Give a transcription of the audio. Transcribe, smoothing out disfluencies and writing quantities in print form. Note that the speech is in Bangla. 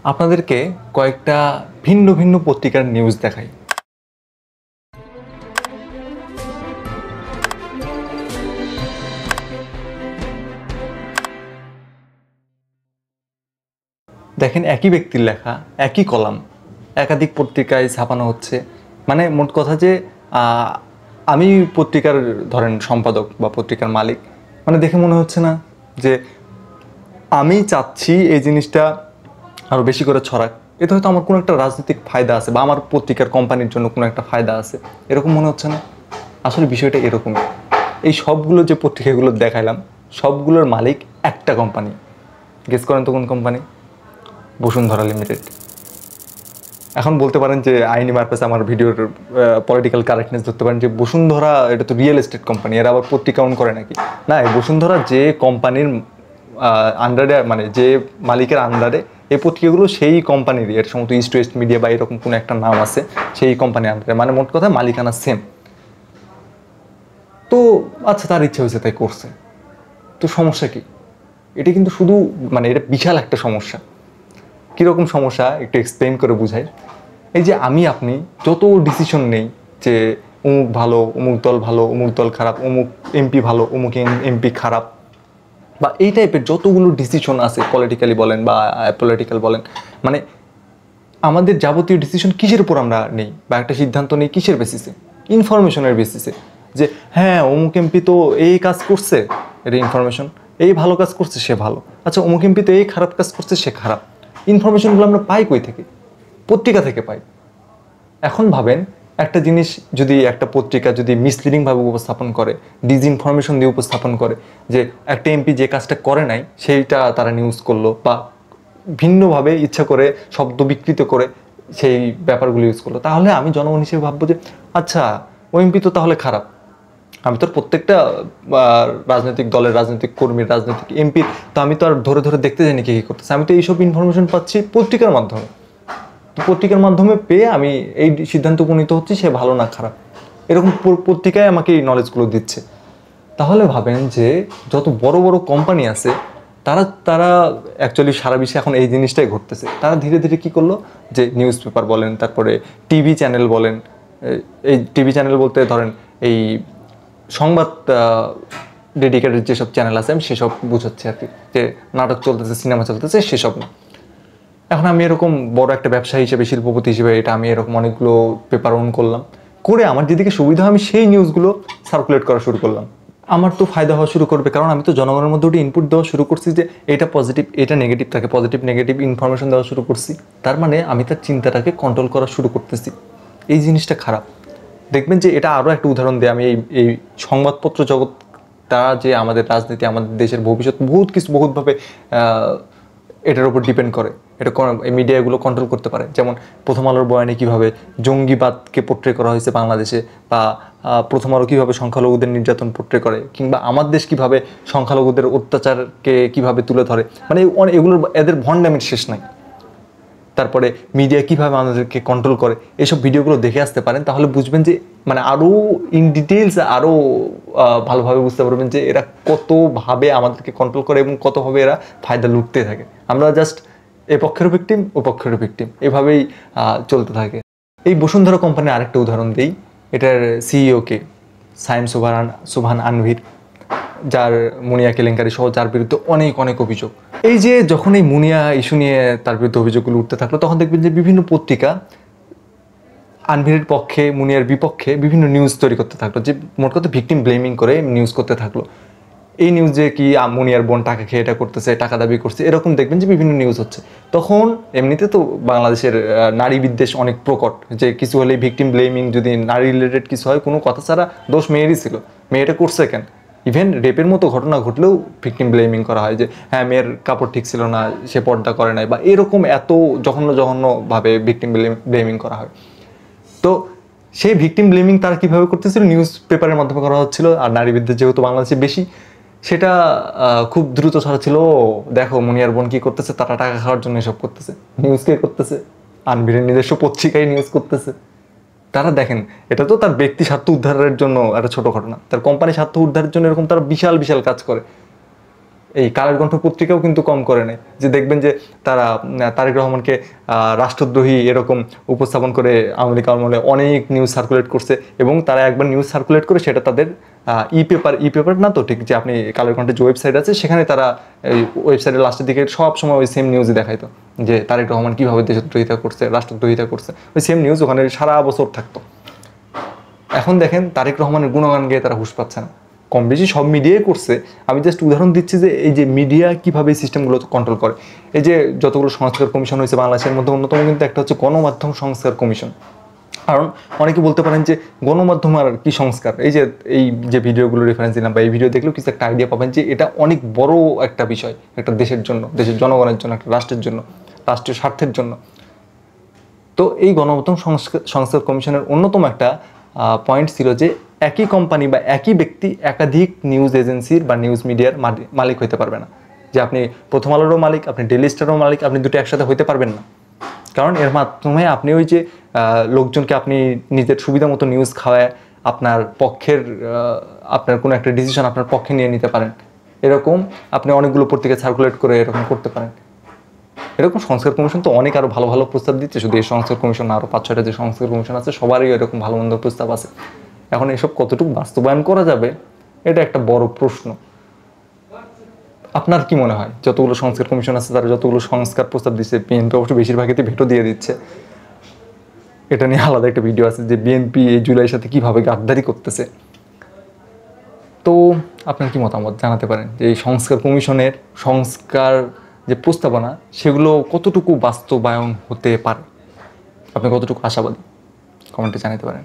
আপনাদেরকে কয়েকটা ভিন্ন ভিন্ন পত্রিকার নিউজ দেখাই। দেখেন, একই ব্যক্তির লেখা একই কলাম একাধিক পত্রিকায় ছাপানো হচ্ছে। মানে মোট কথা যে আমি পত্রিকার ধরেন সম্পাদক বা পত্রিকার মালিক, মানে দেখে মনে হচ্ছে না যে আমি চাচ্ছি এই জিনিসটা আরও বেশি করে ছড়াক, এতে হয়তো আমার কোনো একটা রাজনৈতিক ফায়দা আছে বা আমার পত্রিকার কোম্পানির জন্য কোনো একটা ফায়দা আছে, এরকম মনে হচ্ছে না? আসলে বিষয়টা এরকমই। এই সবগুলো যে পত্রিকাগুলো দেখাইলাম সবগুলোর মালিক একটা কোম্পানি। গেস করেন তো কোন কোম্পানি? বসুন্ধরা লিমিটেড। এখন বলতে পারেন যে আইনি পারপাসে আমার ভিডিওর পলিটিক্যাল কারেক্টনেস ধরতে পারেন যে বসুন্ধরা এটা তো রিয়েল এস্টেট কোম্পানি, এরা আবার পত্রিকা ওন করে নাকি? না, এই বসুন্ধরা যে কোম্পানির আন্ডারে, মানে যে মালিকের আন্ডারে এই পত্রিকাগুলো, সেই কোম্পানিরই। এর সম্ভবত ইস্ট ওয়েস্ট মিডিয়া বা এরকম কোনো একটা নাম আছে, সেই কোম্পানির আন্ডারে। মানে মোট কথা মালিকানা সেম। তো আচ্ছা, তার ইচ্ছা হয়েছে তাই করছে, তো সমস্যা কি? এটা কিন্তু শুধু মানে এটা বিশাল একটা সমস্যা। কীরকম সমস্যা একটু এক্সপ্লেন করে বুঝাই। এই যে আমি আপনি যত ডিসিশন নেই যে অমুক ভালো, অমুক দল ভালো, অমুক দল খারাপ, অমুক এমপি ভালো, অমুক এমপি খারাপ, বা এই টাইপের যতগুলো ডিসিশন আছে, পলিটিক্যালি বলেন বা পলিটিক্যাল বলেন, মানে আমাদের যাবতীয় ডিসিশন কিসের উপর আমরা নেই বা একটা সিদ্ধান্ত নেই কিসের বেসিসে? ইনফরমেশনের বেসিসে। যে হ্যাঁ, অমুক এমপি তো এই কাজ করছে, এটা ইনফরমেশন। এই ভালো কাজ করছে, সে ভালো। আচ্ছা, অমুক এমপি তো এই খারাপ কাজ করছে, সে খারাপ। ইনফরমেশনগুলো আমরা পাই কই থেকে? পত্রিকা থেকে পাই। এখন ভাবেন, একটা জিনিস যদি একটা পত্রিকা যদি মিসলিডিংভাবে উপস্থাপন করে, ডিসইনফরমেশন দিয়ে উপস্থাপন করে, যে একটা এমপি যে কাজটা করে নাই সেইটা তারা নিউজ করলো, বা ভিন্নভাবে ইচ্ছা করে শব্দ বিকৃত করে সেই ব্যাপারগুলো ইউজ করলো, তাহলে আমি জনগণ হিসেবে ভাববো যে আচ্ছা, ওই এমপি তো তাহলে খারাপ। আমি তো প্রত্যেকটা রাজনৈতিক দলের রাজনৈতিক কর্মীর রাজনৈতিক এমপি তো আমি তো আর ধরে ধরে দেখতে জানি কি কী করতেছে। আমি তো এইসব ইনফরমেশন পাচ্ছি পত্রিকার মাধ্যমে। তো পত্রিকার মাধ্যমে পেয়ে আমি এই সিদ্ধান্ত উপনীত হচ্ছি সে ভালো না খারাপ। এরকম পত্রিকায় আমাকে এই নলেজগুলো দিচ্ছে। তাহলে ভাবেন যে যত বড় বড় কোম্পানি আছে তারা তারা অ্যাকচুয়ালি সারা বিশ্বে এখন এই জিনিসটাই ঘটতেছে। তারা ধীরে ধীরে কী করলো, যে নিউজ পেপার বলেন, তারপরে টিভি চ্যানেল বলেন, এই টিভি চ্যানেল বলতে ধরেন এই সংবাদ ডেডিকেটেড যেসব চ্যানেল আছে আমি সেসব বুঝাচ্ছি আর কি, যে নাটক চলতেছে, সিনেমা চলতেছে, সেসব না। এখন আমি এরকম বড় একটা ব্যবসায়ী হিসেবে, শিল্পপতি হিসেবে, এটা আমি এরকম অনেকগুলো পেপার অন করলাম, করে আমার যেদিকে সুবিধা হয় আমি সেই নিউজগুলো সার্কুলেট করা শুরু করলাম। আমার তো ফায়দা হওয়া শুরু করবে, কারণ আমি তো জনগণের মধ্যে ওটা ইনপুট দেওয়া শুরু করছি যে এটা পজিটিভ, এটা নেগেটিভ থাকে, পজিটিভ নেগেটিভ ইনফরমেশন দেওয়া শুরু করছি। তার মানে আমি তার চিন্তাটাকে কন্ট্রোল করা শুরু করতেছি। এই জিনিসটা খারাপ। দেখবেন যে এটা আরও একটা উদাহরণ দিয়ে আমি এই সংবাদপত্র জগৎ, তারা যে আমাদের রাজনীতি, আমাদের দেশের ভবিষ্যৎ বহুত কিছু বহুতভাবে এটার উপর ডিপেন্ড করে। এটা এই মিডিয়াগুলো কন্ট্রোল করতে পারে। যেমন প্রথম আলোর বয়ানে কীভাবে জঙ্গিবাদকে পোট্রে করা হয়েছে বাংলাদেশে, বা প্রথম আলো কীভাবে সংখ্যালঘুদের নির্যাতন পোট্রে করে, কিংবা আমার দেশ কীভাবে সংখ্যালঘুদের অত্যাচারকে কীভাবে তুলে ধরে, মানে এগুলোর এদের ভণ্ডামির শেষ নাই। তারপরে মিডিয়া কীভাবে আমাদেরকে কন্ট্রোল করে, এসব ভিডিওগুলো দেখে আসতে পারেন, তাহলে বুঝবেন যে মানে আরও ইন ডিটেলস আরও ভালোভাবে বুঝতে পারবেন যে এরা কতভাবে আমাদেরকে কন্ট্রোল করে এবং কতভাবে এরা ফায়দা লুটতে থাকে। আমরা just a পক্ষেরও victim, O পক্ষেরও victim, এভাবেই চলতে থাকে। এই বসুন্ধরা কোম্পানির আরেকটা উদাহরণ দিই। এটার সিইওকে সাইম সুবহান আনভির, যার মুনিয়া কেলেঙ্কারি সহ, যার বিরুদ্ধে অনেক অনেক অভিযোগ। এই যে যখন এই মুনিয়া ইস্যু নিয়ে তার বিরুদ্ধে অভিযোগগুলো উঠতে থাকলো, তখন দেখবেন যে বিভিন্ন পত্রিকা আনভিরের পক্ষে, মুনিয়ার বিপক্ষে বিভিন্ন নিউজ তৈরি করতে থাকলো, যে মোট কথা ভিকটিম ব্লেমিং করে নিউজ করতে থাকলো। এই নিউজে কি মুনিয়ার বোন টাকা খেয়ে এটা করতেছে, টাকা দাবি করছে, এরকম দেখবেন যে বিভিন্ন নিউজ হচ্ছে। তখন এমনিতে তো বাংলাদেশের নারী বিদ্বেষ অনেক প্রকট, যে কিছু হলেই ভিকটিম ব্লেমিং, যদি নারী রিলেটেড কিছু হয়, কোনো কথা ছাড়া দোষ মেয়েরই ছিল, মেয়েটা করছে কেন। ইভেন রেপের মতো ঘটনা ঘটলেও ভিকটিম ব্লেমিং করা হয়, যে হ্যাঁ, মেয়ের কাপড় ঠিক ছিল না, সে পর্দা করে নাই, বা এরকম এত জঘন্য জঘন্যভাবে ভিকটিম ব্লেমিং করা হয়। তো সেই ভিকটিম ব্লেমিং তারা কীভাবে করতেছিল, নিউজ পেপারের মাধ্যমে করা হচ্ছিল। আর নারী বিদ্বেষ যেহেতু বাংলাদেশে বেশি, সেটা খুব দ্রুত ছড়াচ্ছিল। দেখো মুনিয়ার বোন কী করতেছে, তারা টাকা খাওয়ার জন্য এসব করতেছে। নিউজ কে করতেছে? আনভিরের নিজস্ব পত্রিকায় নিউজ করতেছে। তারা দেখেন, এটা তো তার ব্যক্তি স্বার্থ উদ্ধারের জন্য একটা ছোট ঘটনা, তার কোম্পানি স্বার্থ উদ্ধারের জন্য এরকম তারা বিশাল বিশাল কাজ করে। এই কালের কণ্ঠ পত্রিকাও কিন্তু কম করে নেয়, যে দেখবেন যে তারা তারেক রহমানকে রাষ্ট্রদ্রোহী এরকম উপস্থাপন করে আওয়ামী লীগ আমলে অনেক নিউজ সার্কুলেট করছে, এবং তারা একবার নিউজ সার্কুলেট করে সেটা তাদের ই পেপার না তো ঠিক, যে আপনি কালের কণ্ঠের যে ওয়েবসাইট আছে সেখানে তারা এই ওয়েবসাইটের লাস্টের দিকে সব সময় ওই সেম নিউজই দেখাইতো, যে তারেক রহমান কীভাবে দেশদ্রোহিতা করছে, রাষ্ট্রদ্রোহিতা করছে, ওই সেম নিউজ ওখানে সারা বছর থাকতো। এখন দেখেন তারেক রহমানের গুণগান গেয়ে তারা হুঁশ পাচ্ছে না, কম বেশি সব মিডিয়াই করছে। আমি জাস্ট উদাহরণ দিচ্ছি যে এই যে মিডিয়া কীভাবে এই সিস্টেমগুলো কন্ট্রোল করে। এই যে যতগুলো সংস্কার কমিশন হয়েছে বাংলাদেশের মধ্যে, অন্যতম কিন্তু একটা হচ্ছে গণমাধ্যম সংস্কার কমিশন। কারণ অনেকে বলতে পারেন যে গণমাধ্যম আর কি সংস্কার, এই যে ভিডিওগুলো রেফারেন্স দিলাম বা এই ভিডিও দেখলেও কিছু একটা আইডিয়া পাবেন যে এটা অনেক বড় একটা বিষয়, একটা দেশের জন্য, দেশের জনগণের জন্য, একটা রাষ্ট্রের জন্য, রাষ্ট্রীয় স্বার্থের জন্য। তো এই গণমাধ্যম সংস্কার কমিশনের অন্যতম একটা পয়েন্ট ছিল যে একই কোম্পানি বা একই ব্যক্তি একাধিক নিউজ এজেন্সির বা নিউজ মিডিয়ার মালিক হইতে পারবে না। যে আপনি প্রথম আলোরও মালিক, আপনি ডেইলি স্টারেরও মালিক, আপনি দুটো একসাথে হইতে পারবেন না। কারণ এর মাধ্যমে আপনি ওই যে লোকজনকে আপনি নিজের সুবিধা মতো নিউজ খাওয়ায় আপনার পক্ষের আপনার কোনো একটা ডিসিশন আপনার পক্ষে নিয়ে নিতে পারেন, এরকম আপনি অনেকগুলো পত্রিকা সার্কুলেট করে এরকম করতে পারেন। এরকম সংস্কার কমিশন তো অনেক আরও ভালো ভালো প্রস্তাব দিচ্ছে, শুধু এই সংস্কার কমিশন না, আরও 5-6টা যে সংস্কার কমিশন আছে সবারই এরকম ভালো মন্দ প্রস্তাব আছে। এখন এসব কতটুকু বাস্তবায়ন করা যাবে এটা একটা বড় প্রশ্ন। আপনার কি মনে হয় যতগুলো সংস্কার কমিশন আছে তারা যতগুলো সংস্কার প্রস্তাব দিচ্ছে, বিএনপি অবশ্য বেশিরভাগই ভেটো দিয়ে দিচ্ছে, এটা নিয়ে আলাদা একটা ভিডিও আছে যে বিএনপি এই জুলাইয়ের সাথে কীভাবে গাদ্দারি করতেছে। তো আপনার কি মতামত জানাতে পারেন যে এই সংস্কার কমিশনের সংস্কার যে প্রস্তাবনা সেগুলো কতটুকু বাস্তবায়ন হতে পারে, আপনি কতটুকু আশাবাদী, কমেন্টে জানাতে পারেন।